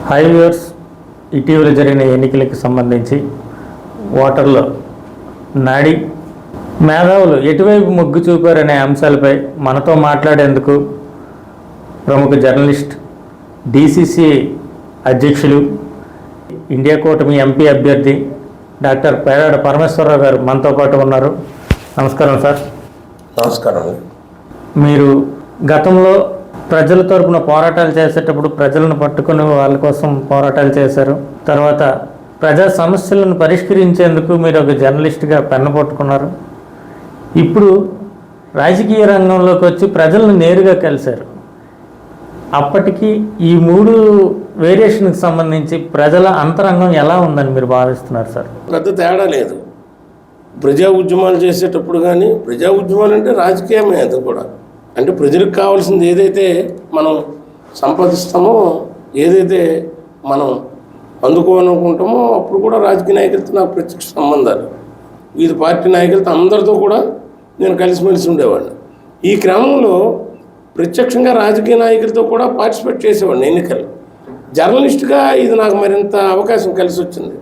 Hi viewers, ఇటీవల జరిగిన ఎన్నికలకు సంబంధించి ఓటర్లు నాడి మేధావులు ఎటువైపు మొగ్గు చూపారనే అంశాలపై మనతో మాట్లాడేందుకు ప్రముఖ జర్నలిస్ట్, డిసిసి అధ్యక్షులు, ఇండియా కూటమి ఎంపీ అభ్యర్థి డాక్టర్ పేరాడ పరమేశ్వరరావు గారు మనతో పాటు ఉన్నారు. నమస్కారం సార్. నమస్కారం. మీరు గతంలో ప్రజల తరపున పోరాటాలు చేసేటప్పుడు ప్రజలను పట్టుకుని వాళ్ళ కోసం పోరాటాలు చేశారు. తర్వాత ప్రజా సమస్యలను పరిష్కరించేందుకు మీరు ఒక జర్నలిస్ట్గా పెన్ను పట్టుకున్నారు. ఇప్పుడు రాజకీయ రంగంలోకి వచ్చి ప్రజలను నేరుగా కలిశారు. అప్పటికి ఈ మూడు వేరియేషన్కి సంబంధించి ప్రజల అంతరంగం ఎలా ఉందని మీరు భావిస్తున్నారు సార్? పెద్ద తేడా లేదు. ప్రజా ఉద్యమాలు చేసేటప్పుడు కానీ, ప్రజా ఉద్యమాలు అంటే రాజకీయమే, అది కూడా అంటే ప్రజలకు కావాల్సింది ఏదైతే మనం సంపాదిస్తామో, ఏదైతే మనం అందుకోవాలనుకుంటామో, అప్పుడు కూడా రాజకీయ నాయకులతో నాకు ప్రత్యక్ష సంబంధాలు, వివిధ పార్టీ నాయకులతో అందరితో కూడా నేను కలిసిమెలిసి ఉండేవాడిని. ఈ క్రమంలో ప్రత్యక్షంగా రాజకీయ నాయకులతో కూడా పార్టిసిపేట్ చేసేవాడిని ఎన్నికలు. జర్నలిస్ట్గా ఇది నాకు మరింత అవకాశం కలిసి వచ్చింది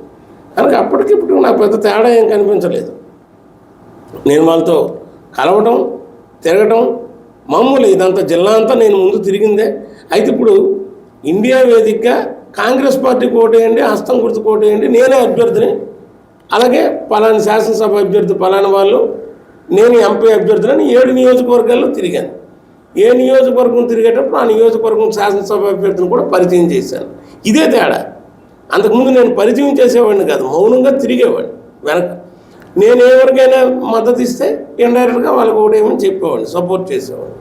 కనుక అప్పటికిప్పుడు నాకు పెద్ద తేడా ఏం కనిపించలేదు. నేను వాళ్ళతో కలవడం, తిరగడం మామూలు. ఇదంతా జిల్లా అంతా నేను ముందు తిరిగిందే. అయితే ఇప్పుడు ఇండియా వేదికగా కాంగ్రెస్ పార్టీకి ఓటేయండి, హస్తం గుర్తుకు ఓటేయండి, నేనే అభ్యర్థిని, అలాగే పలానా శాసనసభ అభ్యర్థి పలానా వాళ్ళు, నేను ఎంపీ అభ్యర్థులని 7 నియోజకవర్గాల్లో తిరిగాను. ఏ నియోజకవర్గం తిరిగేటప్పుడు ఆ నియోజకవర్గం శాసనసభ అభ్యర్థిని కూడా పరిచయం చేశాను. ఇదే తేడా. అంతకుముందు నేను పరిచయం చేసేవాడిని కాదు, మౌనంగా తిరిగేవాడిని వెనక. నేను ఎవరికైనా మద్దతు ఇస్తే ఇండైరెక్ట్గా వాళ్ళకి ఓటేయమని చెప్పేవాడిని, సపోర్ట్ చేసేవాడిని.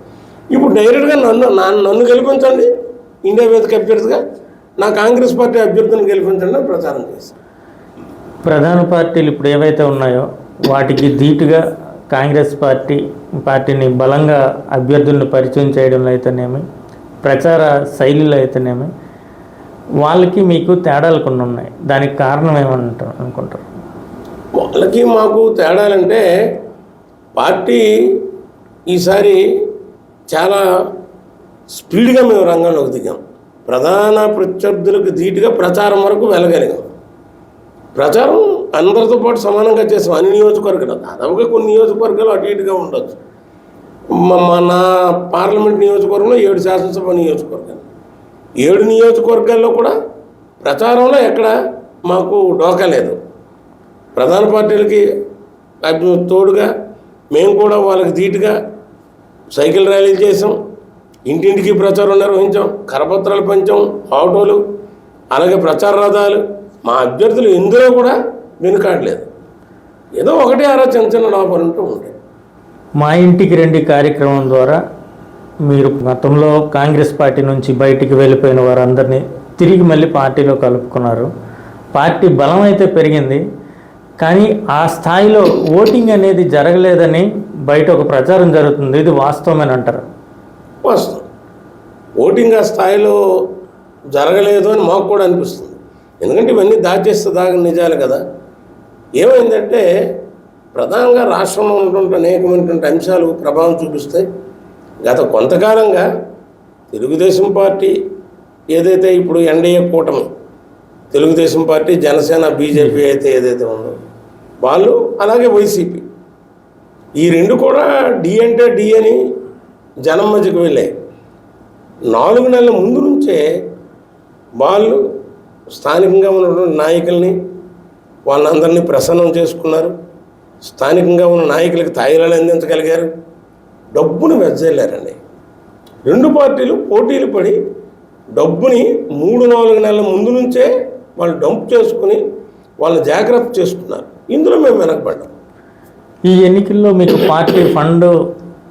ఇప్పుడు డైరెక్ట్గా నన్ను గెలిపించండి ఇండియా వేదిక అభ్యర్థిగా, నా కాంగ్రెస్ పార్టీ అభ్యర్థిని గెలిపించండి అని ప్రచారం చేశాను. ప్రధాన పార్టీలు ఇప్పుడు ఏవైతే ఉన్నాయో వాటికి ధీటుగా కాంగ్రెస్ పార్టీని బలంగా అభ్యర్థులను పరిచయం చేయడంలో అయితేనేమి, ప్రచార శైలిలో అయితేనేమి, వాళ్ళకి మీకు తేడాలు కొన్ని ఉన్నాయి. దానికి కారణం ఏమంటారు అనుకుంటారు? వాళ్ళకి మాకు తేడాలంటే, పార్టీ ఈసారి చాలా స్పీడ్గా మేము రంగంలోకి దిగాం. ప్రధాన ప్రత్యర్థులకు ధీటుగా ప్రచారం వరకు వెళ్ళగలిగాం. ప్రచారం అందరితో పాటు సమానంగా చేసాం. అన్ని నియోజకవర్గాలు, దాదాపుగా కొన్ని నియోజకవర్గాలు అటు ఇటుగా ఉండొచ్చు. నా పార్లమెంట్ నియోజకవర్గంలో 7 శాసనసభ నియోజకవర్గాలు, 7 నియోజకవర్గాల్లో కూడా ప్రచారంలో ఎక్కడ మాకు డోకా లేదు. ప్రధాన పార్టీలకి తోడుగా మేము కూడా వాళ్ళకి ధీటుగా సైకిల్ ర్యాలీలు చేసాం, ఇంటింటికి ప్రచారం నిర్వహించాం, కరపత్రాలు పంచాం, ఆటోలు, అలాగే ప్రచార రథాలు. మా అభ్యర్థులు ఎందులో కూడా వెనుకాడలేదు. ఏదో ఒకటి అరా చిన్న లోపాలు ఉంటూ ఉంటాయి. మా ఇంటికి రండి కార్యక్రమం ద్వారా మీరు గతంలో కాంగ్రెస్ పార్టీ నుంచి బయటికి వెళ్ళిపోయిన వారందరినీ తిరిగి మళ్ళీ పార్టీలో కలుపుకున్నారు. పార్టీ బలం అయితే పెరిగింది, కానీ ఆ స్థాయిలో ఓటింగ్ అనేది జరగలేదని బయట ఒక ప్రచారం జరుగుతుంది. ఇది వాస్తవమని అంటారు? వాస్తవం. ఓటింగ్ ఆ స్థాయిలో జరగలేదు అని మాకు కూడా అనిపిస్తుంది. ఎందుకంటే ఇవన్నీ దాచేస్తే దాగని నిజాలు కదా. ఏమైందంటే, ప్రధానంగా రాష్ట్రంలో ఉన్నటువంటి అనేకమైనటువంటి అంశాలు ప్రభావం చూపిస్తాయి. గత కొంతకాలంగా తెలుగుదేశం పార్టీ ఏదైతే ఇప్పుడు ఎన్డీఏ కూటమి, తెలుగుదేశం పార్టీ, జనసేన, బీజేపీ అయితే ఏదైతే ఉందో వాళ్ళు, అలాగే వైసీపీ, ఈ రెండు కూడా డి అంటే డి అని జనం మధ్యకు వెళ్ళాయి. 4 నెలల ముందు నుంచే వాళ్ళు స్థానికంగా ఉన్నటువంటి నాయకుల్ని వాళ్ళందరినీ ప్రసన్నం చేసుకున్నారు. స్థానికంగా ఉన్న నాయకులకు తాయిలాలు అందించగలిగారు, డబ్బును వెదజల్లారండి. 2 పార్టీలు పోటీలు పడి డబ్బుని 3-4 నెలల ముందు నుంచే వాళ్ళు డంప్ చేసుకుని వాళ్ళు జాగ్రత్త చేసుకున్నారు. ఇందులో మేము వెనకబడ్డాం. ఈ ఎన్నికల్లో మీకు పార్టీ ఫండ్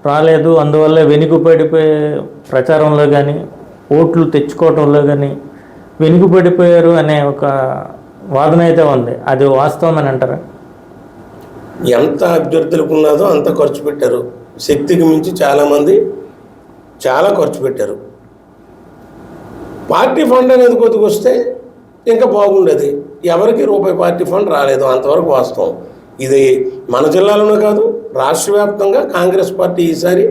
రాలేదు, అందువల్ల వెనుకబడిపోయే ప్రచారంలో కానీ ఓట్లు తెచ్చుకోవటంలో కానీ వెనుకబడిపోయారు అనే ఒక వాదన అయితే ఉంది. అది వాస్తవం అని అంటారా? ఎంత అభ్యర్థులకు ఉన్నదో అంత ఖర్చు పెట్టారు. శక్తికి మించి చాలామంది చాలా ఖర్చు పెట్టారు. పార్టీ ఫండ్ అనేది కొద్దిగా వస్తే ఇంకా బాగుండేది. ఎవరికి రూపాయి పార్టీ ఫండ్ రాలేదు, అంతవరకు వాస్తవం. ఇది మన జిల్లాలోనే కాదు, రాష్ట్ర వ్యాప్తంగా కాంగ్రెస్ పార్టీ ఈసారి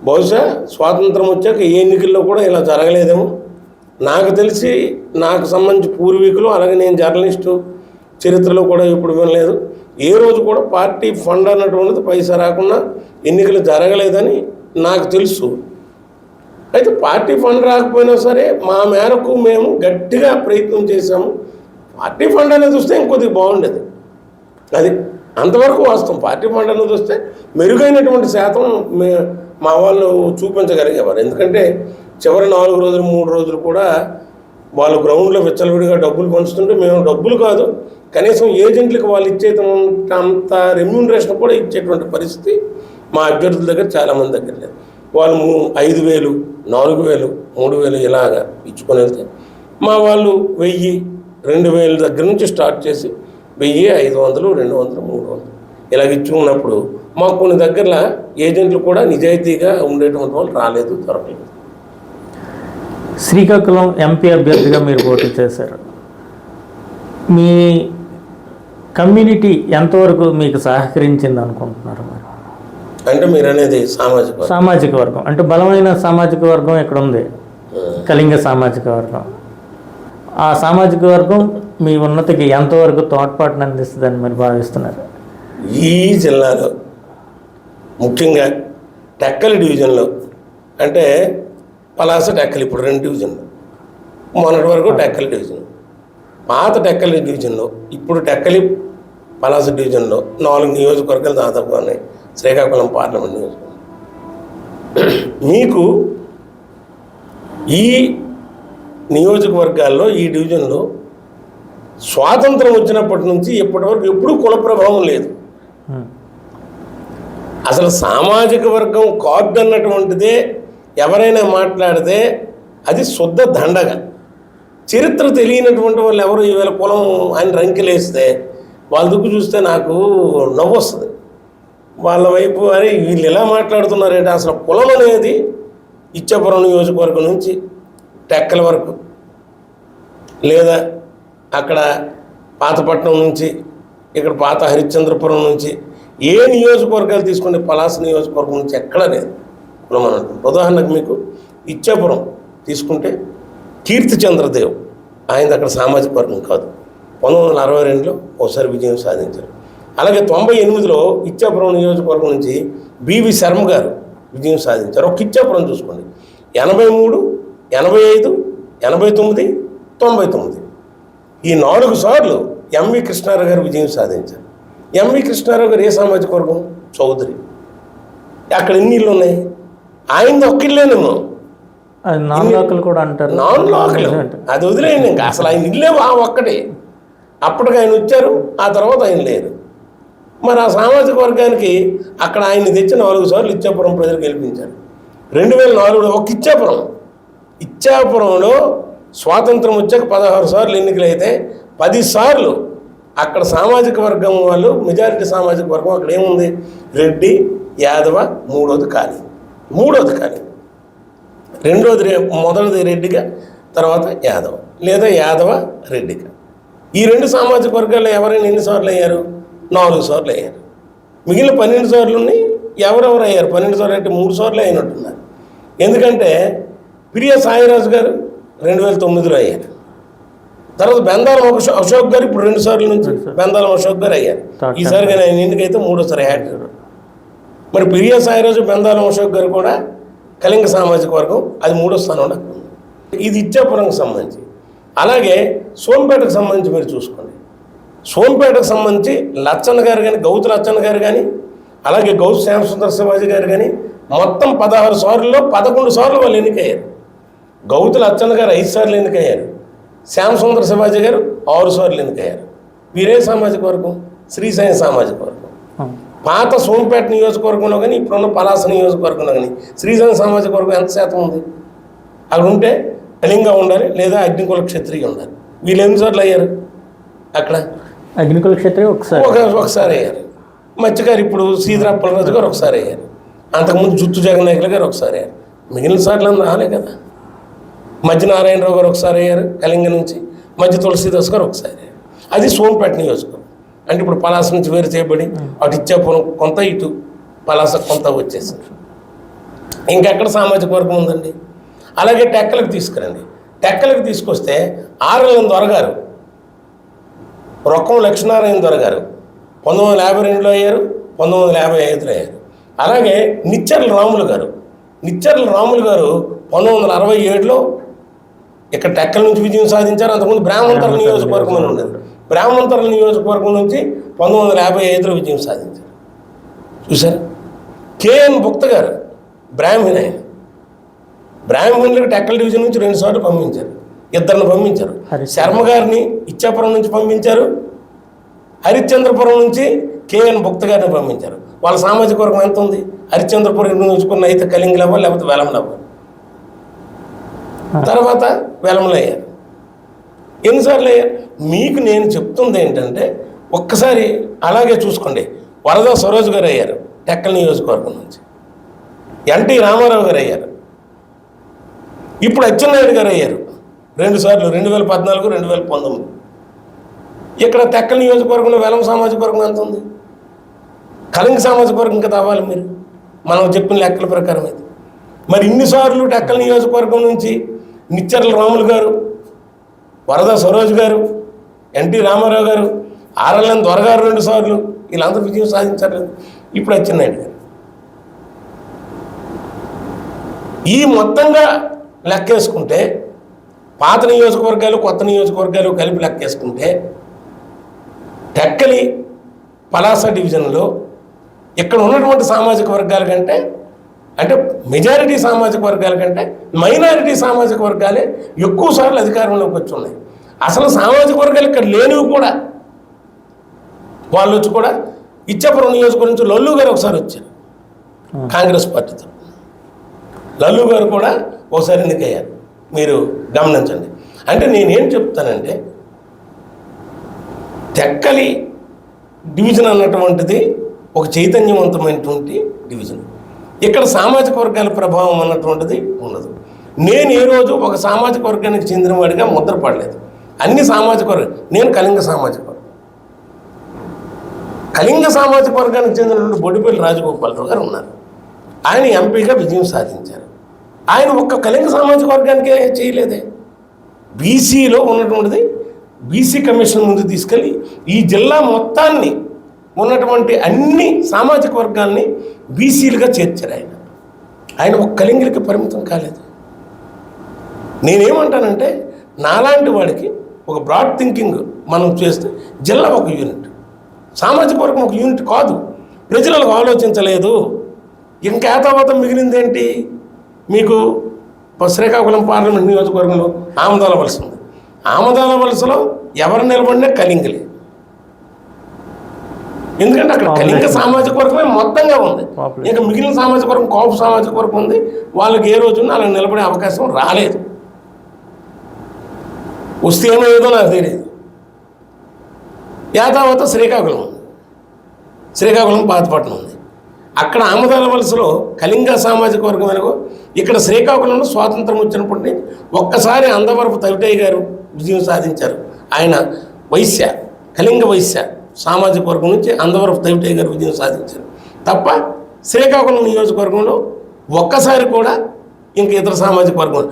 బహుశా స్వాతంత్రం వచ్చాక ఏ ఎన్నికల్లో కూడా ఇలా జరగలేదేమో, నాకు తెలిసి నాకు సంబంధించి పూర్వీకులు, అలాగే నేను జర్నలిస్టు చరిత్రలో కూడా ఇప్పుడు వినలేదు, ఏ రోజు కూడా పార్టీ ఫండ్ అన్నటువంటిది పైసా రాకుండా ఎన్నికలు జరగలేదని నాకు తెలుసు. అయితే పార్టీ ఫండ్ రాకపోయినా సరే మా మేరకు మేము గట్టిగా ప్రయత్నం చేశాము. పార్టీ ఫండ్ అనేది వస్తే ఇంకొద్దిగా బాగుండేది, అది అంతవరకు వాస్తవం. పార్టీ ఫండ్ అనేది వస్తే మెరుగైనటువంటి శాతం మా వాళ్ళు చూపించగలిగేవారు. ఎందుకంటే చివరి 4 రోజులు 3 రోజులు కూడా వాళ్ళు గ్రౌండ్లో విచ్చలవిడిగా డబ్బులు పంచుతుంటే మేము డబ్బులు కాదు, కనీసం ఏజెంట్లకు వాళ్ళు ఇచ్చేంత రెమ్యూనరేషన్ కూడా ఇచ్చేటువంటి పరిస్థితి మా అభ్యర్థుల దగ్గర చాలామంది దగ్గర లేదు. వాళ్ళు 5,000, 4,000, 3,000 ఇలాగా ఇచ్చుకొని వెళ్తే మా వాళ్ళు 1,000, 2,000 దగ్గర నుంచి స్టార్ట్ చేసి 1,000, 500, 200, 300 ఇలాగ ఇచ్చుకున్నప్పుడు మాకు కొన్ని దగ్గర ఏజెంట్లు కూడా నిజాయితీగా ఉండేటువంటి వాళ్ళు రాలేదు, దొరకలేదు. శ్రీకాకుళం ఎంపీ అభ్యర్థిగా మీరు పోటీ చేశారు. మీ కమ్యూనిటీ ఎంతవరకు మీకు సహకరించింది అనుకుంటున్నారు మీరు? అంటే మీరు అనేది సామాజిక వర్గం అంటే బలమైన సామాజిక వర్గం ఇక్కడ ఉంది, కళింగ సామాజిక వర్గం. ఆ సామాజిక వర్గం మీ ఉన్నతికి ఎంతవరకు తోడ్పాటును అందిస్తుందని మీరు భావిస్తున్నారు? ఈ జిల్లాలో ముఖ్యంగా టెక్కలి డివిజన్లో, అంటే పలాస టెక్కలి ఇప్పుడు 2 డివిజన్లు, మొన్నటి వరకు టెక్కలి డివిజన్, పాత టెక్కలి డివిజన్లో ఇప్పుడు టెక్కలి పలాస డివిజన్లో 4 నియోజకవర్గాలు దాదాపుగా ఉన్నాయి. శ్రీకాకుళం పార్లమెంట్ నియోజకవర్గం. మీకు ఈ నియోజకవర్గాల్లో ఈ డివిజన్లో స్వాతంత్రం వచ్చినప్పటి నుంచి ఇప్పటి వరకు ఎప్పుడూ కుల ప్రభావం లేదు. అసలు సామాజిక వర్గం కార్డు అన్నటువంటిదే ఎవరైనా మాట్లాడితే అది శుద్ధ దండగ. చరిత్ర తెలియనటువంటి వాళ్ళు ఎవరు ఈవేళ కులం ఆయన రంకెలేస్తే వాళ్ళ దుక్కు చూస్తే నాకు నవ్వు వస్తుంది. వాళ్ళ వైపు అరే వీళ్ళు ఎలా మాట్లాడుతున్నారంటే అసలు కులం అనేది ఇచ్చాపురం నియోజకవర్గం నుంచి టెక్కల వరకు, లేదా అక్కడ పాతపట్నం నుంచి ఇక్కడ పాత హరిశ్చంద్రపురం నుంచి ఏ నియోజకవర్గాలు తీసుకుంటే పలాస నియోజకవర్గం నుంచి ఎక్కడా లేదు కులం అన్నట్టు. ఉదాహరణకు మీకు ఇచ్చాపురం తీసుకుంటే కీర్తిచంద్రదేవ్ ఆయన అక్కడ సామాజిక వర్గం కాదు, 1962లో ఒకసారి విజయం సాధించారు. అలాగే 98లో ఇచ్చాపురం నియోజకవర్గం నుంచి బివి శర్మ గారు విజయం సాధించారు. ఒక ఇచ్చాపురం చూసుకోండి, 83, 85, 89, 99 ఈ 4 సార్లు ఎంవి కృష్ణారావు గారు విజయం సాధించారు. ఎంవి కృష్ణారావు గారు ఏ సామాజిక వర్గం? చౌదరి. అక్కడ ఎన్ని ఇళ్ళు ఉన్నాయి? ఆయనది ఒక్క ఇల్లేనేమో, నాన్ లోకల్ కూడా అంటారు. నాన్ లోకల్ అది వదిలేయండి, ఇంకా అసలు ఆయన ఇల్లే ఒక్కటే. అప్పటికి ఆయన వచ్చారు, ఆ తర్వాత ఆయన లేరు. మరి ఆ సామాజిక వర్గానికి అక్కడ ఆయన్ని తెచ్చి 4 సార్లు ఇచ్చాపురం ప్రజలు గెలిపించారు. 2004లో ఒక ఇచ్చాపురంలో స్వాతంత్రం వచ్చాక 16 సార్లు ఎన్నికలు అయితే 10 సార్లు అక్కడ సామాజిక వర్గం వాళ్ళు మెజారిటీ సామాజిక వర్గం అక్కడ ఏముంది? రెడ్డి, యాదవ, మూడోది కాళీ. మొదటిది రెడ్డిగా, తర్వాత యాదవ, లేదా యాదవ రెడ్డిగా. ఈ 2 సామాజిక వర్గాల్లో ఎవరైనా ఎన్నిసార్లు అయ్యారు? 4 సార్లు అయ్యారు. మిగిలిన 12 సార్లు ఎవరెవరు అయ్యారు? 12 సార్లు అంటే 3 సార్లు అయినట్టున్నారు. ఎందుకంటే ప్రియ సాయిరాజు గారు 2009లో అయ్యారు. తర్వాత బెందాలం అశోక్ గారు ఇప్పుడు 2 సార్లు నుంచి బెందాలం అశోక్ గారు అయ్యారు. ఈసారి కానీ ఆయన ఎన్నికైతే 3ఓసారి హ్యాట్రిక్. మరి ప్రియ సాయిరాజు, బెందాలం అశోక్ గారు కూడా కళింగ సామాజిక వర్గం, అది 3వ స్థానంలో ఉంది. ఇది ఇచ్చాపురంకి సంబంధించి. అలాగే సోంపేటకు సంబంధించి మీరు చూసుకోండి. సోంపేటకు సంబంధించి లచ్చన్న గారు కానీ, గౌతు లచ్చన్న గారు కానీ, అలాగే గౌతు శ్యామసుందర శివాజీ గారు కానీ మొత్తం 16 సార్లలో 11 సార్లు వాళ్ళు ఎన్నికయ్యారు. గౌతు లచ్చన్న గారు 5 సార్లు ఎన్నికయ్యారు. శ్యామసుందర శివాజీ గారు 6 సార్లు ఎన్నికయ్యారు. వీరే సామాజిక వర్గం? శ్రీశైలం సామాజిక వర్గం. పాత సోంపేట నియోజకవర్గంలో కానీ ఇప్పుడున్న పలాస నియోజకవర్గంలో కానీ శ్రీశైలం సామాజిక వర్గం ఎంత శాతం ఉంది? అక్కడ ఉంటే కళింగ ఉండాలి, లేదా అగ్నికుల క్షత్రియ ఉండాలి. వీళ్ళు ఎన్నిసార్లు అయ్యారు? అక్కడ అగ్నికుల క్షత్రియ ఒకసారి అయ్యారు. మత్స్యగారు ఇప్పుడు సీదరాప్పలరాజు గారు ఒకసారి అయ్యారు. అంతకుముందు జుత్తు జగన్నాయకులు గారు ఒకసారి అయ్యారు. మిగిలిన సార్లు రాలే కదా. మధ్య నారాయణరావు గారు ఒకసారి అయ్యారు కళింగ నుంచి, మధ్య తులసీదాస్ గారు ఒకసారి అయ్యారు. అది సోంపేట నియోజకవర్గం. అంటే ఇప్పుడు పలాస నుంచి వేరు చేయబడి అటు ఇచ్చాపురం కొంత, ఇటు పలాస కొంత వచ్చేసింది. ఇంకెక్కడ సామాజిక వర్గం ఉందండి? అలాగే టెక్కలకు తీసుకురండి. టెక్కలకి తీసుకొస్తే ఆర్ఎల్ఎన్ దొరగారు, రొక్కం లక్ష్మీనారాయణ దొరగారు 1952లో అయ్యారు, 1955లో అయ్యారు. అలాగే నిచ్చర్ల రాములు గారు 1967లో ఇక్కడ టెక్కల నుంచి విజయం సాధించారు. అంతకుముందు బ్రాహ్మణతర నియోజకవర్గం అని ఉండేది. బ్రాహ్మణతర నియోజకవర్గం నుంచి 1955లో విజయం సాధించారు. చూసారు. కేఎన్ భుక్త గారు బ్రాహ్మణ, ఆయన బ్రాహ్మణులకు టెక్కల డివిజన్ నుంచి 2 సార్లు పంపించారు, ఇద్దరిని పంపించారు. శర్మ గారిని ఇచ్చాపురం నుంచి పంపించారు, హరిశ్చంద్రపురం నుంచి కేఎన్ భుక్త గారిని పంపించారు. వాళ్ళ సామాజిక వర్గం ఎంత ఉంది? హరిశ్చంద్రపురం నుంచుకున్న అయితే కలింగులవ్వ లేకపోతే వెలమలవ్వ, తర్వాత వెలమలు అయ్యారు. ఎన్నిసార్లు అయ్యారు? మీకు నేను చెప్తుంది ఏంటంటే ఒక్కసారి అలాగే చూసుకోండి. వరద సరోజ్ గారు అయ్యారు టెక్కల నియోజకవర్గం నుంచి, ఎన్టీ రామారావు గారు అయ్యారు, ఇప్పుడు అచ్చెన్నాయుడు గారు అయ్యారు 2 సార్లు, 2014, 2019. ఇక్కడ టెక్కల నియోజకవర్గంలో వెలమ సామాజిక వర్గం ఎంత ఉంది? కళింగ సామాజిక వర్గం కదా అవ్వాలి మీరు, మనం చెప్పిన లెక్కల ప్రకారం అయితే. మరి ఇన్నిసార్లు టెక్కల నియోజకవర్గం నుంచి నిచ్చర్ల రాములు గారు, వరద సరోజ్ గారు, ఎన్టీ రామారావు గారు, ఆర్ఎల్ఎన్ దొరగారు 2 సార్లు, వీళ్ళందరూ విజయం సాధించారు. ఇప్పుడు అచ్చెన్నాయుడు గారు. ఈ మొత్తంగా లెక్కేసుకుంటే పాత నియోజకవర్గాలు కొత్త నియోజకవర్గాలు కలిపి లెక్కేసుకుంటే టెక్కలి పలాస డివిజన్లో ఇక్కడ ఉన్నటువంటి సామాజిక వర్గాల కంటే, అంటే మెజారిటీ సామాజిక వర్గాల కంటే మైనారిటీ సామాజిక వర్గాలే ఎక్కువ సార్లు అధికారంలోకి వచ్చి ఉన్నాయి. అసలు సామాజిక వర్గాలు ఇక్కడ లేనివి కూడా వాళ్ళు వచ్చి కూడా ఇచ్చాపురం నియోజకవర్గం నుంచి లల్లు గారు ఒకసారి వచ్చారు కాంగ్రెస్ పార్టీతో. లల్లు గారు కూడా ఒకసారి ఎన్నికయ్యారు, మీరు గమనించండి. అంటే నేనేం చెప్తానంటే టెక్కలి డివిజన్ అన్నటువంటిది ఒక చైతన్యవంతమైనటువంటి డివిజన్. ఇక్కడ సామాజిక వర్గాల ప్రభావం అన్నటువంటిది ఉండదు. నేను ఏ రోజు ఒక సామాజిక వర్గానికి చెందినవాడిగా ముద్రపడలేదు. అన్ని సామాజిక వర్గం, నేను కళింగ సామాజిక వర్గం, కళింగ సామాజిక వర్గానికి చెందినటువంటి బొడిపల్లి రాజగోపాలరావు గారు ఉన్నారు. ఆయన ఎంపీగా విజయం సాధించారు. ఆయన ఒక్క కళింగ సామాజిక వర్గానికే చేయలేదే. బీసీలో ఉన్నటువంటిది బీసీ కమిషన్ ముందు తీసుకెళ్ళి ఈ జిల్లా మొత్తాన్ని ఉన్నటువంటి అన్ని సామాజిక వర్గాల్ని బీసీలుగా చేర్చారు. ఆయన ఒక కళింగులకి పరిమితం కాలేదు. నేనేమంటానంటే నాలాంటి వాడికి ఒక బ్రాడ్ థింకింగ్ మనం చేస్తే జిల్లా ఒక యూనిట్, సామాజిక వర్గం ఒక యూనిట్ కాదు. ప్రజలకు ఆలోచించలేదు. ఇంకా తర్వాత మిగిలిందేంటి? మీకు శ్రీకాకుళం పార్లమెంట్ నియోజకవర్గంలో ఆమదాల వలస ఉంది. ఆమదాల వలసలో ఎవరు నిలబడినా కళింగులే. ఎందుకంటే అక్కడ కళింగ సామాజిక వర్గమే మొత్తంగా ఉంది. ఇంకా మిగిలిన సామాజిక వర్గం కాపు సామాజిక వర్గం ఉంది. వాళ్ళకి ఏ రోజున అలా నిలబడే అవకాశం రాలేదు. వస్తే ఏమయ్యేదో నాకు తెలియదు. యాదావత శ్రీకాకుళం ఉంది, శ్రీకాకుళం పాతపట్నం ఉంది. అక్కడ ఆమదాల వలసలో కళింగ సామాజిక వర్గం అనుకో. ఇక్కడ శ్రీకాకుళంలో స్వాతంత్రం వచ్చినప్పటి ఒక్కసారి అందవరపు తవిటయ్య గారు విజయం సాధించారు. ఆయన వైశ్య, కళింగ వైశ్య సామాజిక వర్గం నుంచి అందవరపు తవిటయ్య గారు విజయం సాధించారు తప్ప శ్రీకాకుళం నియోజకవర్గంలో ఒక్కసారి కూడా ఇంక ఇతర సామాజిక వర్గం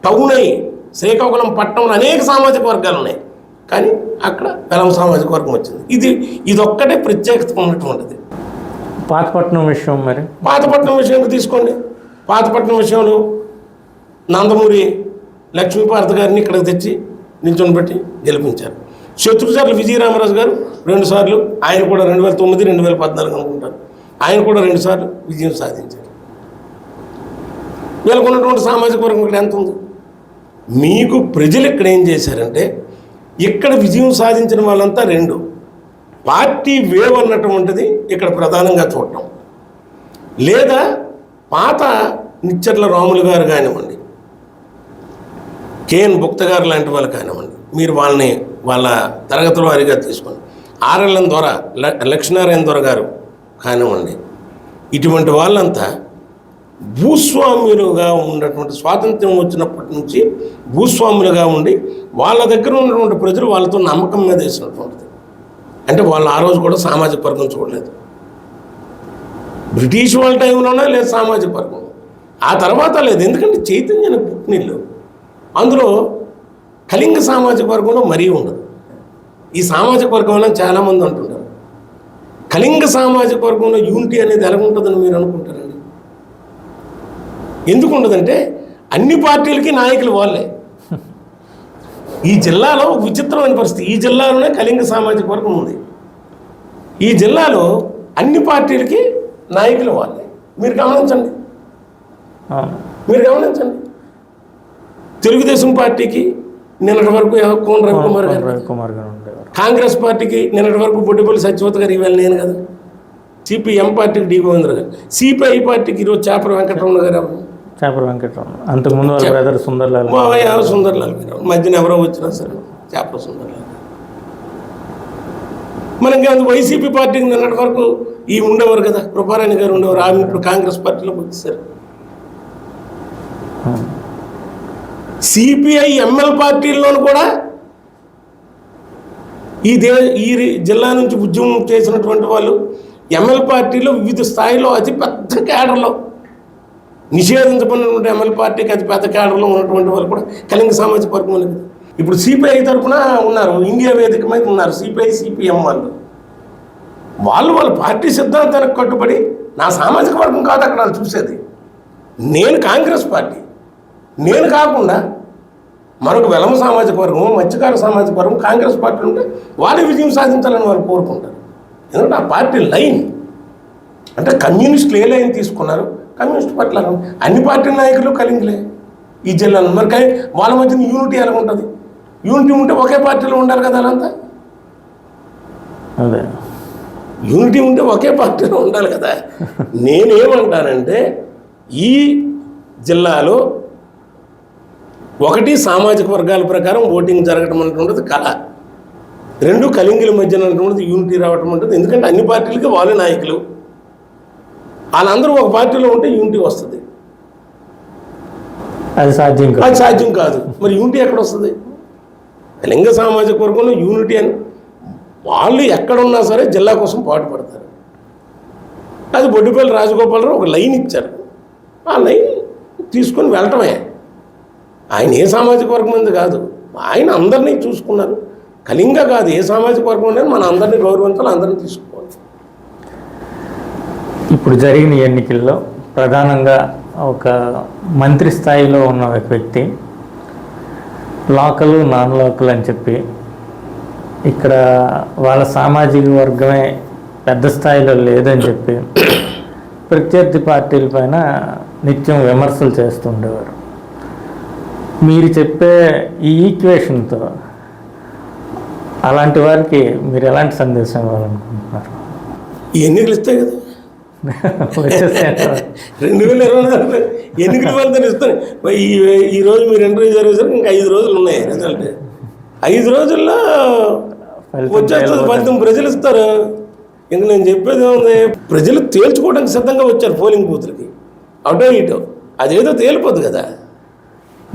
టౌన్ అయ్యి శ్రీకాకుళం పట్టణంలో అనేక సామాజిక వర్గాలు ఉన్నాయి, కానీ అక్కడ వెలమ సామాజిక వర్గం వచ్చింది. ఇదొక్కటే ప్రత్యేకత ఉన్నటువంటిది. పాతపట్నం విషయం, మరి పాతపట్నం విషయాన్ని తీసుకోండి. పాతపట్నం విషయంలో నందమూరి లక్ష్మీపార్వతి గారిని ఇక్కడికి తెచ్చి నిల్చొని పెట్టి గెలిపించారు. శత్రుచర్ల విజయరామరాజు గారు 2 సార్లు, ఆయన కూడా 2009, 2014 అనుకుంటారు, ఆయన కూడా 2 సార్లు విజయం సాధించారు. వీళ్ళకు ఉన్నటువంటి సామాజిక వర్గం ఇక్కడ ఎంత ఉంది? మీకు ప్రజలు ఇక్కడ ఏం చేశారంటే ఇక్కడ విజయం సాధించిన వాళ్ళంతా 2 పార్టీ వేవ్ అన్నటువంటిది ఇక్కడ ప్రధానంగా చూడటం, లేదా పాత నిచ్చర్ల రాములు గారు కానివ్వండి, కేఎన్ భుక్త గారు లాంటి వాళ్ళు కానివ్వండి, మీరు వాళ్ళని వాళ్ళ తరగతుల వారీగా తీసుకోండి. ఆర్ఎల్ఎన్ దొర, లక్ష్మీనారాయణ దొర గారు కానివ్వండి, ఇటువంటి వాళ్ళంతా భూస్వాములుగా ఉన్నటువంటి స్వాతంత్ర్యం వచ్చినప్పటి నుంచి భూస్వాములుగా ఉండి వాళ్ళ దగ్గర ఉన్నటువంటి ప్రజలు వాళ్ళతో నమ్మకం మీద వేసినటువంటిది. అంటే వాళ్ళు ఆ రోజు కూడా సామాజిక వర్గం చూడలేదు. బ్రిటిష్ వాళ్ళ టైంలోనే లేదు సామాజిక వర్గం, ఆ తర్వాత లేదు. ఎందుకంటే చైతన్యానికి పుట్టినిల్లు. అందులో కళింగ సామాజిక వర్గంలో మరీ ఉండదు. ఈ సామాజిక వర్గంలో చాలామంది అంటుంటారు కళింగ సామాజిక వర్గంలో యూనిటీ అనేది ఎలా ఉంటుందని మీరు అనుకుంటారండి? ఎందుకు ఉండదంటే అన్ని పార్టీలకి నాయకులు వాళ్ళే. ఈ జిల్లాలో ఒక విచిత్రమైన పరిస్థితి. ఈ జిల్లాలోనే కళింగ సామాజిక వర్గం ఉంది. ఈ జిల్లాలో అన్ని పార్టీలకి నాయకులు వాళ్ళే. మీరు గమనించండి. తెలుగుదేశం పార్టీకి నిన్నటి వరకు కోన రవికుమార్ గారు, కాంగ్రెస్ పార్టీకి నిన్నటి వరకు బొడ్డిపల్లి సత్యవతి గారు, ఇవాళ నేను కదా. సిపిఎం పార్టీకి డి గోవిందర్ గారు, సిపిఐ పార్టీకి ఈరోజు చేపల వెంకటరమణ గారు, చేపల వెంకటరమణ, అంతకుముందు సుందర్లాల్ గారు, మధ్యన ఎవరో వచ్చినా సరే చేపల సుందర్లాల్. మనకి అది వైసీపీ పార్టీకి నిన్నటి వరకు ఈ ఉండేవారు కదా, కృపారాణి గారు ఉండేవారు. ఆమె ఇప్పుడు కాంగ్రెస్ పార్టీలోకి వచ్చేసారు. సిపిఐ ఎంఎల్ పార్టీల్లోనూ కూడా ఈ జిల్లా నుంచి ఉద్యమం చేసినటువంటి వాళ్ళు ఎంఎల్ పార్టీలో వివిధ స్థాయిలో అతి పెద్ద క్యాడర్లో, నిషేధించబడినటువంటి ఎంఎల్ పార్టీకి అతి పెద్ద క్యాడర్లో ఉన్నటువంటి వాళ్ళు కూడా కళింగ సామాజిక వర్గం అనేది. ఇప్పుడు సిపిఐ తరఫున ఉన్నారు, ఇండియా వేదిక మీద ఉన్నారు సిపిఐ సిపిఎం వాళ్ళు వాళ్ళ పార్టీ సిద్ధాంతానికి కట్టుబడి నా సామాజిక వర్గం కాదు అక్కడ వాళ్ళు చూసేది. నేను కాంగ్రెస్ పార్టీ, నేను కాకుండా మరొక వెలమ సామాజిక వర్గం, మత్స్యకార సామాజిక వర్గం కాంగ్రెస్ పార్టీ ఉంటే వాళ్ళే విజయం సాధించాలని వాళ్ళు కోరుకుంటారు. ఎందుకంటే ఆ పార్టీ లైన్ అంటే కమ్యూనిస్టులు ఏ లైన్ తీసుకున్నారు, కమ్యూనిస్ట్ పార్టీలు అన్ని పార్టీ నాయకులు కళింగులే ఈ జిల్లాలో. మరి కానీ వాళ్ళ మధ్యన యూనిటీ ఎలా ఉంటుంది? యూనిటీ ఉంటే ఒకే పార్టీలో ఉండాలి కదా. వాళ్ళంతా అదే యూనిటీ ఉంటే ఒకే పార్టీలో ఉండాలి కదా. నేనేమంటానంటే ఈ జిల్లాలో ఒకటి సామాజిక వర్గాల ప్రకారం ఓటింగ్ జరగటం అనేటువంటిది కళ, రెండు కళింగుల మధ్యన అనేటువంటిది యూనిటీ రావటం ఉంటుంది. ఎందుకంటే అన్ని పార్టీలకి వాళ్ళే నాయకులు, వాళ్ళందరూ ఒక పార్టీలో ఉంటే యూనిటీ వస్తుంది. అది సాధ్యం కాదు. మరి యూనిటీ ఎక్కడ వస్తుంది? కళింగ సామాజిక వర్గంలో యూనిటీ అని వాళ్ళు ఎక్కడున్నా సరే జిల్లా కోసం పాటుపడతారు. అది బొడ్డిపల్లి రాజగోపాలరావు ఒక లైన్ ఇచ్చారు, ఆ లైన్ తీసుకొని వెళ్ళటమే. ఆయన ఏ సామాజిక వర్గం మంది కాదు, ఆయన అందరినీ చూసుకున్నారు. కళింగ కాదు, ఏ సామాజిక వర్గం అనేది మన అందరినీ గౌరవించాలి, అందరినీ తీసుకోవాలి. ఇప్పుడు జరిగిన ఎన్నికల్లో ప్రధానంగా ఒక మంత్రి స్థాయిలో ఉన్న ఒక వ్యక్తి లోకల్ నాన్ లోకల్ అని చెప్పి ఇక్కడ వాళ్ళ సామాజిక వర్గమే పెద్ద స్థాయిలో లేదని చెప్పి ప్రత్యర్థి పార్టీల పైన నిత్యం విమర్శలు చేస్తుండేవారు. మీరు చెప్పే ఈ ఈక్వేషన్తో అలాంటి వారికి మీరు ఎలాంటి సందేశం ఇవ్వాలనుకుంటున్నారు? ఈ ఎన్నికలు ఇస్తాయి కదా, 2024 ఎన్నికల ఫలితాలు ఇస్తాను. ఈరోజు మీరు ఇంటర్వ్యూ జరిగేసరికి ఇంకా 5 రోజులు ఉన్నాయి రిజల్ట్. 5 రోజుల్లో వచ్చేస్తుంది ఫలితం, ప్రజలు ఇస్తారు. ఇంక నేను చెప్పేది ఏముంది, ప్రజలు తేల్చుకోవడానికి సిద్ధంగా వచ్చారు పోలింగ్ బూత్లకి, అటో ఇటో అదేదో తేలిపోద్దు కదా.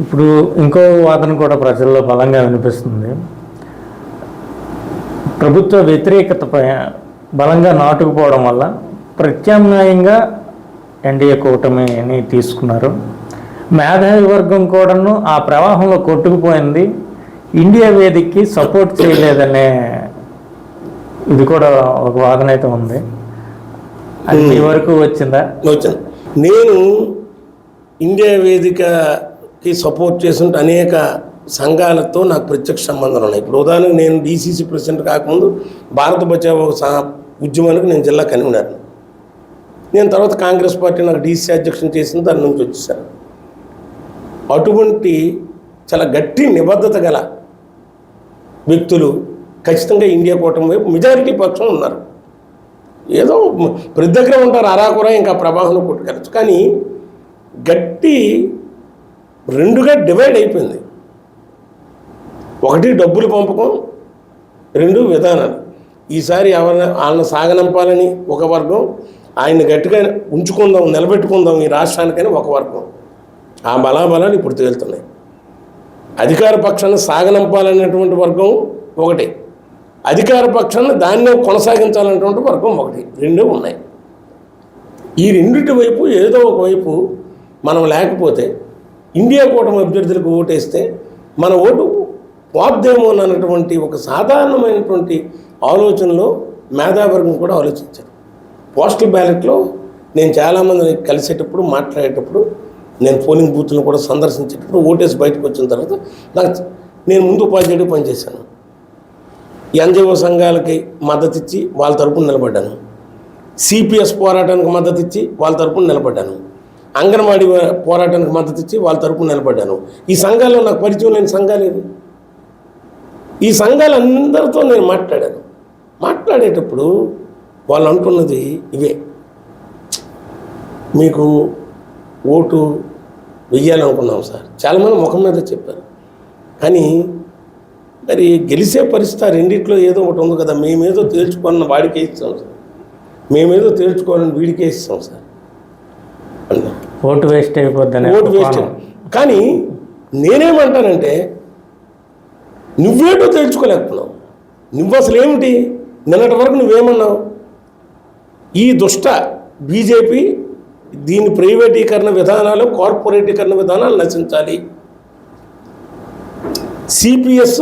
ఇప్పుడు ఇంకో వాదన కూడా ప్రజల్లో బలంగా వినిపిస్తుంది. ప్రభుత్వ వ్యతిరేకతపై బలంగా నాటుకుపోవడం వల్ల ప్రత్యామ్నాయంగా ఎన్డీఏ కూటమిని తీసుకున్నారు. మేధావి వర్గం కూడాను ఆ ప్రవాహంలో కొట్టుకుపోయింది, ఇండియా వేదికకి సపోర్ట్ చేయలేదనే ఇది కూడా ఒక వాదన అయితే ఉంది. అది మీ వరకు వచ్చిందా? వచ్చింది. నేను ఇండియా వేదికకి సపోర్ట్ చేస్తుంటే అనేక సంఘాలతో నాకు ప్రత్యక్ష సంబంధాలు ఉన్నాయి. ఇప్పుడు ఉదాహరణకు నేను డీసీసీ ప్రెసిడెంట్ కాకముందు భారత బచావో ఉద్యమానికి నేను జిల్లా కన్వీనర్ని. నేను తర్వాత కాంగ్రెస్ పార్టీ నాకు డీసీ అధ్యక్షుని చేసిన దాని నుంచి వచ్చేసాను. అటువంటి చాలా గట్టి నిబద్ధత గల వ్యక్తులు ఖచ్చితంగా ఇండియా కూటమి వైపు మెజారిటీ పక్షం ఉన్నారు. ఏదో ప్రతి దగ్గర ఉంటారు, అరాకుర ఇంకా ప్రభావంలో కొట్టుకెళ్ళచ్చు. కానీ గట్టి రెండుగా డివైడ్ అయిపోయింది. ఒకటి డబ్బులు పంపకం, రెండు విధానాలు. ఈసారి వాళ్ళని సాగనంపాలని ఒక వర్గం, ఆయన్ని గట్టిగా ఉంచుకుందాం, నిలబెట్టుకుందాం ఈ రాష్ట్రానికని ఒక వర్గం. ఆ బలాబలాలు ఇప్పుడు తేలుతున్నాయి. అధికార పక్షాన్ని సాగనంపాలనేటువంటి వర్గం ఒకటి, అధికార పక్షాన్ని దాన్నే కొనసాగించాలనేటువంటి వర్గం ఒకటి, రెండూ ఉన్నాయి. ఈ రెండింటి వైపు ఏదో ఒకవైపు మనం లేకపోతే ఇండియా కూటమి అభ్యర్థులకు ఓటేస్తే మన ఓటు పోద్దేమో అన్నటువంటి ఒక సాధారణమైనటువంటి ఆలోచనలో మేధావర్గం కూడా ఆలోచించారు. పోస్టల్ బ్యాలెట్లో నేను చాలామందిని కలిసేటప్పుడు మాట్లాడేటప్పుడు నేను పోలింగ్ బూత్లను కూడా సందర్శించేటప్పుడు ఓటేసి బయటకు వచ్చిన తర్వాత నేను ముందు ఉపాధ్యాయుడిగా పనిచేశాను. ఎన్జిఓ సంఘాలకి మద్దతు ఇచ్చి వాళ్ళ తరపున నిలబడ్డాను. సిపిఎస్ పోరాటానికి మద్దతు ఇచ్చి వాళ్ళ తరపున నిలబడ్డాను. అంగన్వాడీ పోరాటానికి మద్దతు ఇచ్చి వాళ్ళ తరపున నిలబడ్డాను. ఈ సంఘాల్లో నాకు పరిచయం లేని సంఘాలేదు. ఈ సంఘాలందరితో నేను మాట్లాడేటప్పుడు వాళ్ళు అంటున్నది ఇవే, మీకు ఓటు వెయ్యాలనుకున్నాం సార్, చాలామంది ముఖం మీద చెప్పారు. కానీ మరి గెలిచే పరిస్థితి రెండిట్లో ఏదో ఒకటి ఉంది కదా, మేమేదో తేల్చుకోవాలని వాడికే ఇస్తాం సార్, మేమేదో తేల్చుకోవాలని వీడికే ఇస్తాం సార్ అన్నా. ఓటు వేస్ట్ అయిపోద్ది. Vote waste. కానీ నేనేమంటానంటే నువ్వేటో తేల్చుకోలేకపోతున్నావు. నువ్వు అసలు ఏమిటి, నిన్నటి వరకు నువ్వేమన్నావు, ఈ దుష్ట బీజేపీ దీని ప్రైవేటీకరణ విధానాలు, కార్పొరేటీకరణ విధానాలు నశించాలి, సిపిఎస్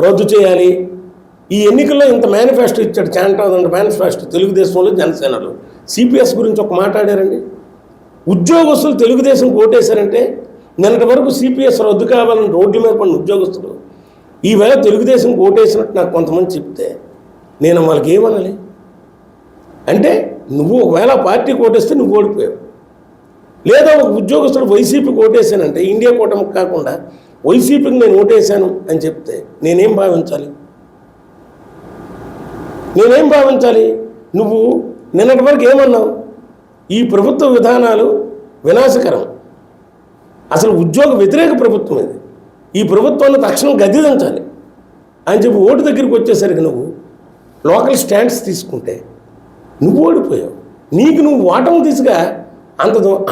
రద్దు చేయాలి. ఈ ఎన్నికల్లో ఇంత మేనిఫెస్టో ఇచ్చాడు, చాంటాదంట మేనిఫెస్టో తెలుగుదేశంలో జనసేనలో. సిపిఎస్ గురించి ఒక మాట్లాడారండి. ఉద్యోగస్తులు తెలుగుదేశం ఓటేశారంటే నిన్నటి వరకు సిపిఎస్ రద్దు కావాలని రోడ్ల మీద పడిన ఉద్యోగస్తులు ఈవేళ తెలుగుదేశం ఓటేసినట్టు నాకు కొంతమంది చెప్తే నేను వాళ్ళకి ఏమనాలి? అంటే నువ్వు ఒకవేళ పార్టీకి ఓటేస్తే నువ్వు ఓడిపోయావు, లేదా ఒక ఉద్యోగస్తుడు వైసీపీకి ఓటేశానంటే ఇండియా కూటమికి కాకుండా వైసీపీకి నేను ఓటేశాను అని చెప్తే నేనేం భావించాలి? నువ్వు నిన్నటి వరకు ఏమన్నావు? ఈ ప్రభుత్వ విధానాలు వినాశకరం, అసలు ఉద్యోగ వ్యతిరేక ప్రభుత్వం ఇది, ఈ ప్రభుత్వాన్ని తక్షణం గద్దెదించాలి అని చెప్పి ఓటు దగ్గరికి వచ్చేసరికి నువ్వు లోకల్ స్టాండ్స్ తీసుకుంటే నువ్వు ఓడిపోయావు. నీకు నువ్వు ఓటమి తీసుగా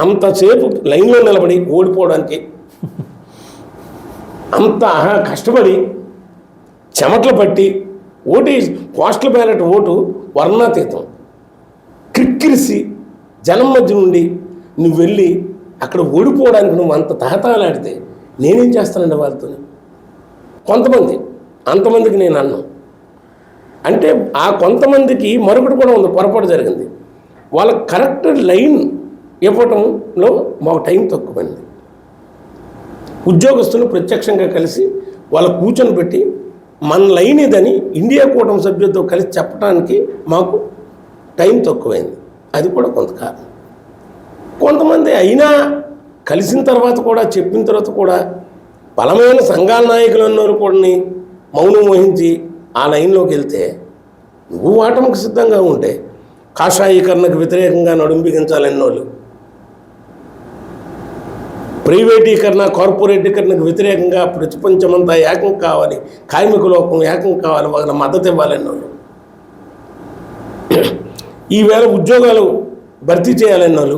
అంతసేపు లైన్లో నిలబడి ఓడిపోవడానికి అంత కష్టపడి చెమటలు పట్టి పోస్టల్ బ్యాలెట్ ఓటు వర్ణాతీతం క్రిక్కిరిసి జనం మధ్య నుండి నువ్వు వెళ్ళి అక్కడ ఓడిపోవడానికి నువ్వు అంత తహతలాడితే నేనేం చేస్తానండి వాళ్ళతో? అంతమందికి నేను అన్నాను అంటే ఆ కొంతమందికి మరొకటి కూడా ఉంది, పొరపాటు జరిగింది. వాళ్ళ కరెక్ట్ లైన్ ఇవ్వటంలో మాకు టైం తక్కువైంది. ఉద్యోగస్తులు ప్రత్యక్షంగా కలిసి వాళ్ళ కూర్చొని పెట్టి మన లైన్ ఇదని ఇండియా కూటమి సభ్యులతో కలిసి చెప్పడానికి మాకు టైం తక్కువైంది. అది కూడా కొంత కారణం. కొంతమంది అయినా కలిసిన తర్వాత కూడా చెప్పిన తర్వాత కూడా బలమైన సంఘాల నాయకులు అన్నారు కూడా మౌనం వహించి ఆ లైన్లోకి వెళ్తే నువ్వు ఓటమికి సిద్ధంగా ఉంటే కాషాయీకరణకు వ్యతిరేకంగా నడుం బిగించాలన్నోళ్ళు, ప్రైవేటీకరణ కార్పొరేటీకరణకు వ్యతిరేకంగా ప్రపంచమంతా ఏకం కావాలి, కార్మిక లోకం ఏకం కావాలి, వాళ్ళ మద్దతు ఇవ్వాలన్నోళ్ళు, ఈవేళ ఉద్యోగాలు భర్తీ చేయాలన్నోళ్ళు,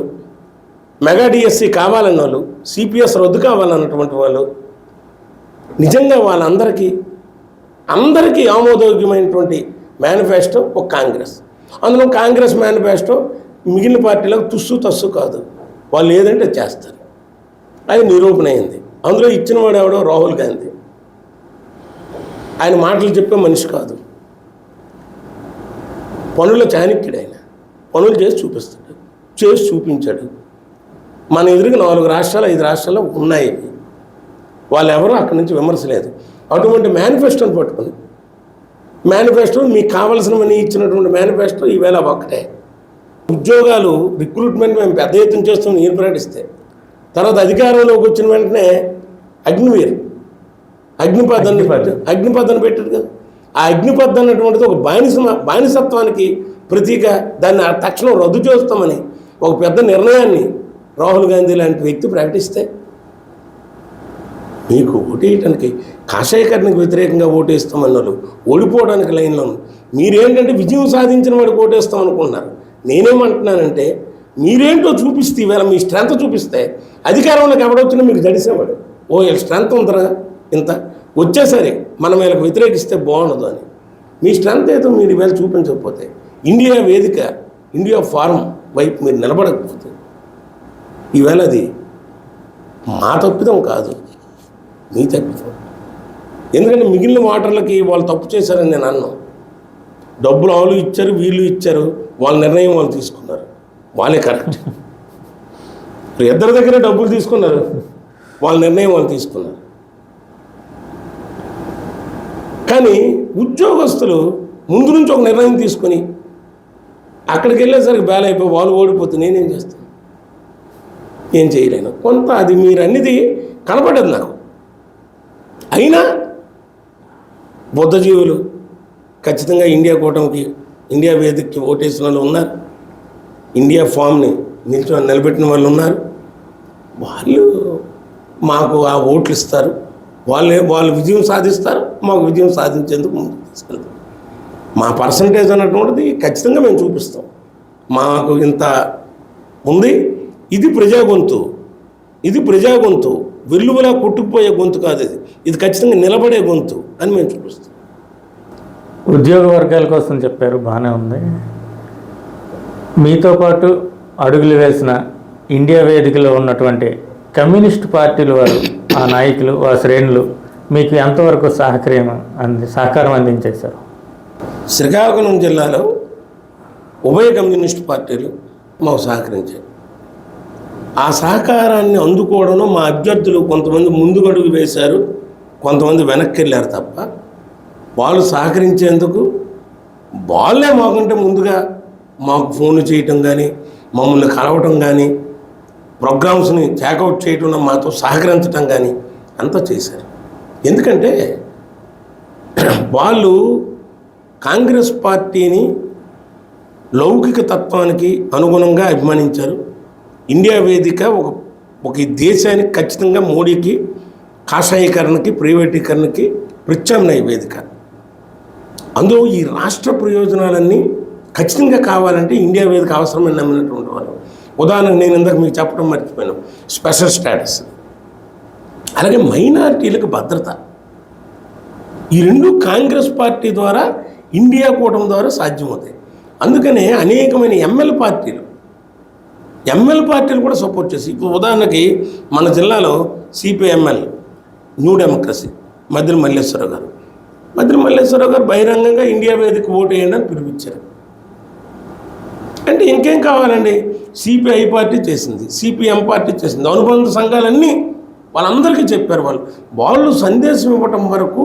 మెగా డిఎస్సి కావాలన్నోళ్ళు, సిపిఎస్ రద్దు కావాలన్నటువంటి వాళ్ళు, నిజంగా వాళ్ళందరికీ ఆమోదయోగ్యమైనటువంటి మేనిఫెస్టో ఒక కాంగ్రెస్. అందులో కాంగ్రెస్ మేనిఫెస్టో మిగిలిన పార్టీలకు తుస్సు తస్సు కాదు, వాళ్ళు ఏదంటే చేస్తారు. అది నిరూపణ అయింది. అందులో ఇచ్చిన వాడు ఎవడో రాహుల్ గాంధీ. ఆయన మాటలు చెప్పే మనిషి కాదు, పనుల చాణక్యుడు. ఆయన పనులు చేసి చూపించాడు. మన ఎదురుగా 4 రాష్ట్రాలు 5 రాష్ట్రాల్లో ఉన్నాయి. వాళ్ళు ఎవరో అక్కడి నుంచి విమర్శలేదు. అటువంటి మేనిఫెస్టోని పట్టుకుని మేనిఫెస్టో మీకు కావాల్సినవన్నీ ఇచ్చినటువంటి మేనిఫెస్టో ఈవేళ ఒక్కటే. ఉద్యోగాలు రిక్రూట్మెంట్ మేము పెద్ద ఎత్తున చేస్తాం నేను ప్రకటిస్తే, తర్వాత అధికారంలోకి వచ్చిన వెంటనే అగ్నిపథ్ పెట్టాడు కదా. ఆ అగ్నిపథ్ అన్నటువంటిది ఒక బానిసత్వానికి ప్రతీక. దాన్ని తక్షణం రద్దు చేస్తామని ఒక పెద్ద నిర్ణయాన్ని రాహుల్ గాంధీ లాంటి వ్యక్తి ప్రకటిస్తే మీకు ఓటేయటానికి కాషాయకరణకు వ్యతిరేకంగా ఓటేస్తామన్నారు, ఓడిపోవడానికి లైన్లో మీరేంటంటే విజయం సాధించిన వాడికి ఓటేస్తాం అనుకుంటున్నారు. నేనేమంటున్నానంటే మీరేంటో చూపిస్తే, ఈవేళ మీ స్ట్రెంత్ చూపిస్తే అధికారంలోకి ఎవడొచ్చినా మీకు జడిసేవాడు. వీళ్ళ స్ట్రెంత్ ఉందరా ఇంత, వచ్చేసరి మనం వీళ్ళకి వ్యతిరేకిస్తే బాగుండదు అని. మీ స్ట్రెంత్ ఏదో మీరు ఈవేళ చూపించకపోతే, ఇండియా వేదిక, ఇండియా ఫారం వైపు మీరు నిలబడకపోతే ఈవేళ అది మా తప్పిదం కాదు, మీ తప్పిదం. ఎందుకంటే మిగిలిన ఓటర్లకి వాళ్ళు తప్పు చేశారని నేను అన్నాను. డబ్బులు వాళ్ళు ఇచ్చారు, వీళ్ళు ఇచ్చారు, వాళ్ళ నిర్ణయం వాళ్ళు తీసుకున్నారు, వాళ్ళే కరెక్ట్. ఇద్దరి దగ్గర డబ్బులు తీసుకున్నారు, వాళ్ళ నిర్ణయం వాళ్ళు తీసుకున్నారు. కానీ ఉద్యోగస్తులు ముందు నుంచి ఒక నిర్ణయం తీసుకొని అక్కడికి వెళ్ళేసరికి బేలైపోయి వాళ్ళు ఓడిపోతే నేనేం చేస్తాను? ఏం చేయలేను. కొంత అది మీరు అన్నిది కనపడదు నాకు. అయినా బుద్ధజీవులు ఖచ్చితంగా ఇండియా కూటమికి, ఇండియా వేదికకి ఓటేసిన వాళ్ళు ఉన్నారు, ఇండియా ఫామ్ని నిలబెట్టిన వాళ్ళు ఉన్నారు. వాళ్ళు మాకు ఆ ఓట్లు ఇస్తారు, వాళ్ళు విజయం సాధిస్తారు, మాకు విజయం సాధించేందుకు ముందుకు తీసుకెళ్తాం. మా పర్సంటేజ్ అన్నటువంటిది ఖచ్చితంగా మేము చూపిస్తాం. మాకు ఇంత ఉంది, ఇది ప్రజా గొంతు, ఇది ప్రజా గొంతు, వెల్లువలా కొట్టుకుపోయే గొంతు కాదు, ఇది ఖచ్చితంగా నిలబడే గొంతు అని మేము చూపిస్తాం. ఉద్యోగ వర్గాల కోసం చెప్పారు, బాగానే ఉంది. మీతో పాటు అడుగులు వేసిన ఇండియా వేదికలో ఉన్నటువంటి కమ్యూనిస్ట్ పార్టీల వారు, ఆ నాయకులు, ఆ శ్రేణులు మీకు ఎంతవరకు సహకారం అందించేశారు? శ్రీకాకుళం జిల్లాలో ఉభయ కమ్యూనిస్ట్ పార్టీలు మాకు సహకరించాయి. ఆ సహకారాన్ని అందుకోవడంలో మా అభ్యర్థులు కొంతమంది ముందుగడుగు వేశారు, కొంతమంది వెనక్కి వెళ్ళారు తప్ప వాళ్ళు సహకరించేందుకు వాళ్ళే మాకంటే ముందుగా మాకు ఫోన్లు చేయటం కానీ, మమ్మల్ని కలవటం కానీ, ప్రోగ్రామ్స్ని చెక్అవుట్ చేయటం, మాతో సహకరించటం కానీ అంతా చేశారు. ఎందుకంటే వాళ్ళు కాంగ్రెస్ పార్టీని లౌకిక తత్వానికి అనుగుణంగా అభిమానించారు. ఇండియా వేదిక ఒక దేశానికి ఖచ్చితంగా మోడీకి కాషాయీకరణకి, ప్రైవేటీకరణకి ప్రత్యామ్నాయ వేదిక. అందులో ఈ రాష్ట్ర ప్రయోజనాలన్నీ ఖచ్చితంగా కావాలంటే ఇండియా వేదిక అవసరమని నమ్మినటువంటి వాళ్ళు. ఉదాహరణకు నేను ఇందాక మీకు చెప్పడం మర్చిపోయాను, స్పెషల్ స్టేటస్, అలాగే మైనారిటీలకు భద్రత. ఈ రెండు కాంగ్రెస్ పార్టీ ద్వారా, ఇండియా కూటమి ద్వారా సాధ్యమవుతాయి. అందుకనే అనేకమైన ఎంఎల్ పార్టీలు కూడా సపోర్ట్ చేసి, ఇప్పుడు ఉదాహరణకి మన జిల్లాలో CPML, new democracy, Maddila Malleswara Rao గారు బహిరంగంగా ఇండియా వేదిక ఓటు వేయండి అని పిలిపించారు. అంటే ఇంకేం కావాలండి? సిపిఐ పార్టీ చేసింది, సిపిఎం పార్టీ చేసింది, అనుబంధ సంఘాలన్నీ వాళ్ళందరికీ చెప్పారు. వాళ్ళు సందేశం ఇవ్వటం వరకు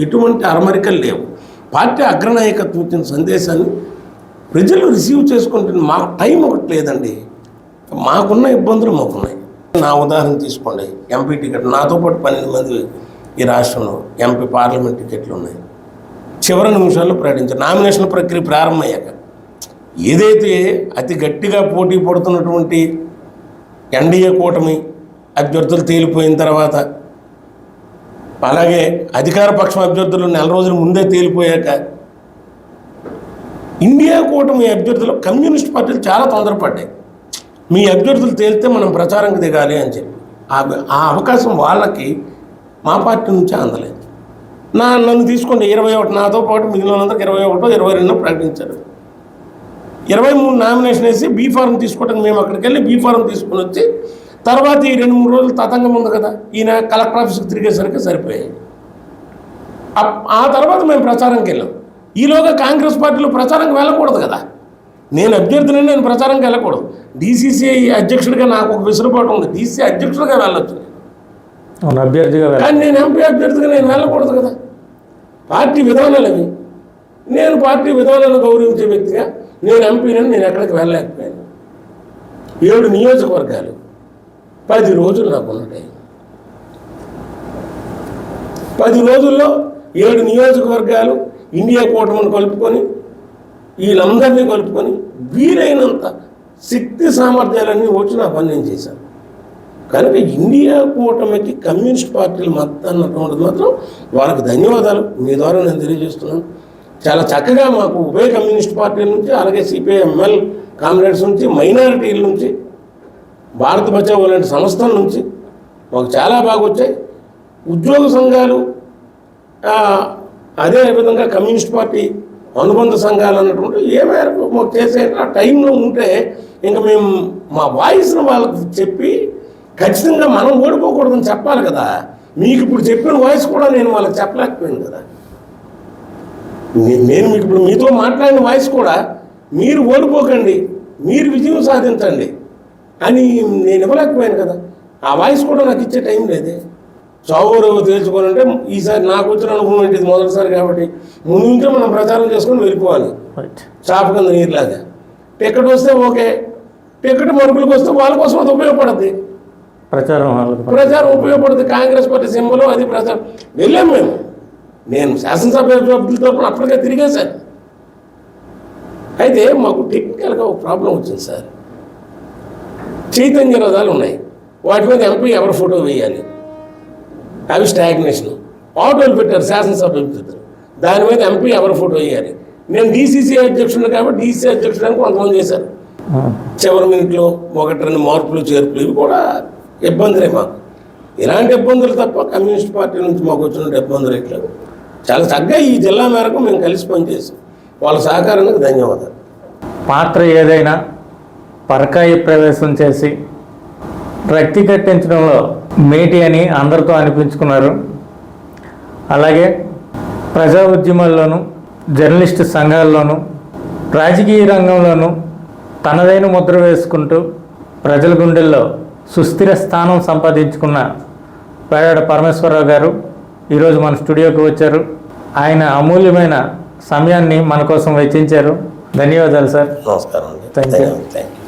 ఎటువంటి అరమరికలు లేవు. పార్టీ అగ్రనాయకత్వం ఇచ్చిన సందేశాన్ని ప్రజలు రిసీవ్ చేసుకుంటున్న మాకు టైం ఒకటి లేదండి. మాకున్న ఇబ్బందులు మాకున్నాయి. నా ఉదాహరణ తీసుకోండి, ఎంపీ టికెట్, నాతో పాటు 12 మంది ఈ రాష్ట్రంలో ఎంపీ పార్లమెంట్ టికెట్లు ఉన్నాయి. చివరి నిమిషాల్లో ప్రకటించారు. నామినేషన్ ప్రక్రియ ప్రారంభమయ్యాక ఏదైతే అతి గట్టిగా పోటీ పడుతున్నటువంటి ఎన్డీఏ కూటమి అభ్యర్థులు తేలిపోయిన తర్వాత, అలాగే అధికార పక్షం అభ్యర్థులు 4 రోజుల ముందే తేలిపోయాక, ఇండియా కూటమి అభ్యర్థులు కమ్యూనిస్ట్ పార్టీలు చాలా తొందరపడ్డాయి. మీ అభ్యర్థులు తేలితే మనం ప్రచారంకి దిగాలి అని చెప్పి ఆ అవకాశం వాళ్ళకి మా పార్టీ నుంచే అందలేదు. నన్ను తీసుకోండి, 21, నాతో పాటు మిగిలిన వాళ్ళందరికీ 21, 22 ప్రకటించారు. 23 నామినేషన్ వేసి బీ ఫారం తీసుకోవడానికి మేము అక్కడికి వెళ్ళి బీ ఫారం తీసుకొని వచ్చి, తర్వాత ఈ 2-3 రోజులు తతంగం ఉంది కదా, ఈయన కలెక్టర్ ఆఫీస్కి తిరిగేసరికి సరిపోయాయి. ఆ తర్వాత మేము ప్రచారంకి వెళ్ళాం. ఈలోగా కాంగ్రెస్ పార్టీలో ప్రచారంకి వెళ్ళకూడదు కదా, నేను అభ్యర్థిని, నేను ప్రచారంకి వెళ్ళకూడదు. డీసీసీ అధ్యక్షుడిగా నాకు ఒక వెసులుబాటు ఉంది, డీసీసీ అధ్యక్షుడిగా వెళ్ళొచ్చు, కానీ నేను ఎంపీ అభ్యర్థిగా నేను వెళ్ళకూడదు కదా. పార్టీ విధానాలు అవి. నేను పార్టీ విధానాలను గౌరవించే వ్యక్తిగా నేను ఎంపీని, నేను ఎక్కడికి వెళ్ళలేకపోయాను. 7 నియోజకవర్గాలు, 10 రోజులు నాకు ఉన్న టైం. 10 రోజుల్లో 7 నియోజకవర్గాలు ఇండియా కూటమిని కలుపుకొని, వీళ్ళందరినీ కలుపుకొని వీలైనంత శక్తి సామర్థ్యాలన్నీ వచ్చి నా పని నేను చేశాను. కనుక ఇండియా కూటమికి కమ్యూనిస్ట్ పార్టీలు అన్నటువంటిది మాత్రం వాళ్ళకి ధన్యవాదాలు మీ ద్వారా నేను తెలియజేస్తున్నాను. చాలా చక్కగా మాకు ఉభయ కమ్యూనిస్ట్ పార్టీల నుంచి, అలాగే సిపిఐఎంఎల్ కామ్రేడ్స్ నుంచి, మైనారిటీల నుంచి, భారత బచావో లాంటి సంస్థల నుంచి మాకు చాలా బాగా వచ్చాయి. ఉద్యోగ సంఘాలు, అదే విధంగా కమ్యూనిస్ట్ పార్టీ అనుబంధ సంఘాలు అన్నటువంటి ఏ మేరకు మాకు చేసే ఆ టైంలో ఉంటే ఇంకా మేము మా వాయిస్ను వాళ్ళకి చెప్పి ఖచ్చితంగా మనం ఓడిపోకూడదని చెప్పాలి కదా. మీకు ఇప్పుడు చెప్పిన వాయిస్ కూడా నేను వాళ్ళకి చెప్పలేకపోయాను కదా. నేను మీకు ఇప్పుడు మీతో మాట్లాడిన వాయిస్ కూడా మీరు ఓడిపోకండి, మీరు విజయం సాధించండి అని నేను ఇవ్వలేకపోయాను కదా. ఆ వాయిస్ కూడా నాకు ఇచ్చే టైం లేదే. చావురవు తేల్చుకోవాలంటే ఈసారి నాకు వచ్చిన అనుభవం ఏంటి, మొదటిసారి కాబట్టి ముందు నుంచే మనం ప్రచారం చేసుకొని వెళ్ళిపోవాలి. చాప కింద నీరులాగా టికెట్ వస్తే ఓకే, టికెట్ మరుగులకు వస్తే వాళ్ళ కోసం అది ఉపయోగపడుతుంది, ప్రచారం ఉపయోగపడుతుంది. కాంగ్రెస్ పార్టీ సింబల్ అది ప్రచారం. వెళ్ళాం మేము, నేను శాసనసభ అభ్యర్థులతో అప్పటికే తిరిగేశాను. అయితే మాకు టెక్నికల్గా ఒక ప్రాబ్లం వచ్చింది సార్. చైతన్య రథాలు ఉన్నాయి, వాటి మీద ఎంపీ ఎవరి ఫోటో వేయాలి, అవి స్టాగ్నేషన్. ఆటోలు పెట్టారు శాసనసభ అభ్యర్థులు, దాని మీద ఎంపీ ఎవరి ఫోటో వేయాలి. నేను డీసీసీ అధ్యక్షుడు కాబట్టి డీసీసీ అధ్యక్షుడానికి కొంతమంది చేశారు. చివరి మినిట్లో 1-2 మార్పులు చేర్పులు, ఇవి కూడా ఇబ్బందులే మాకు. ఇలాంటి ఇబ్బందులు తప్ప కమ్యూనిస్ట్ పార్టీ నుంచి మాకు వచ్చిన ఇబ్బందులు ఇట్లా చాలా చక్కగా ఈ జిల్లా మేరకు మేము కలిసి పనిచేసాం. వాళ్ళ సహకారానికి ధన్యవాదాలు. పాత్ర ఏదైనా పరకాయ ప్రవేశం చేసి రక్తి కట్టించడంలో మేటి అని అందరితో అనిపించుకున్నారు. అలాగే ప్రజా ఉద్యమాల్లోనూ, జర్నలిస్టు సంఘాల్లోనూ, రాజకీయ రంగంలోనూ తనదైన ముద్ర వేసుకుంటూ ప్రజల గుండెల్లో సుస్థిర స్థానం సంపాదించుకున్న పేడాడ పరమేశ్వరరావు గారు ఈరోజు మన స్టూడియోకి వచ్చారు. ఆయన అమూల్యమైన సమయాన్ని మన కోసం వెచ్చించారు. ధన్యవాదాలు సార్. నమస్కారం. Thank you. Thank you.